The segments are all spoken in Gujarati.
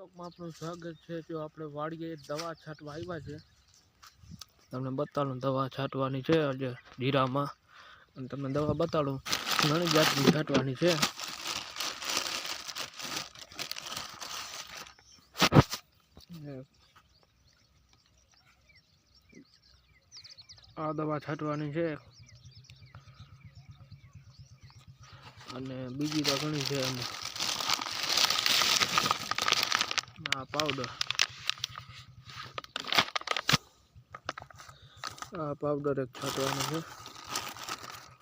માં આપનું સ્વાગત છે। જો આપણે વાડીએ દવા છાંટવા આવ્યા છે, તમને બતાડું દવા છાંટવાની છે આજે જીરામાં, અને તમને દવા બતાડું ઘણી જાતની છાંટવાની છે। આ દવા છાંટવાની છે અને બીજી તો ઘણી છે એમાં। આ પાવડર, આ પાવડર એક છાંટવાનો છે,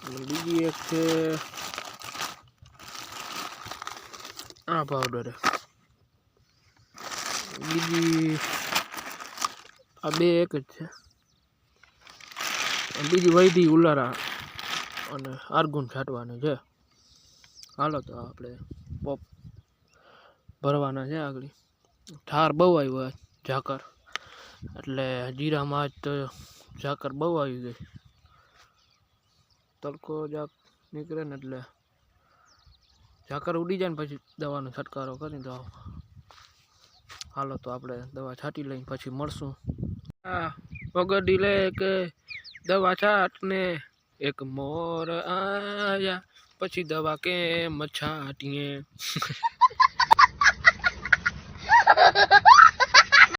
અને બીજી એક છે આ પાવડર, બીજી આ બે એક જ છે। બીજી વૈધી ઉલારા અને આર્ગુન છાંટવાની છે। હાલો તો આપણે પોપ ભરવાના છે આગળ। ઠાર બહુ આવ્યો ઝાકર, એટલે જીરામાં આજ તો ઝાકર બહુ આવી ગઈ, તડકો જાક નીકળે ને એટલે ઝાકર ઉડી જાય ને પછી દવાનો છંટકારો કરી દો। હાલો તો આપણે દવા છાંટી લઈને પછી મળશું। આ પગડી લે કે દવા છાંટને એક મોર આયા, પછી દવા કેમ છાંટીએ।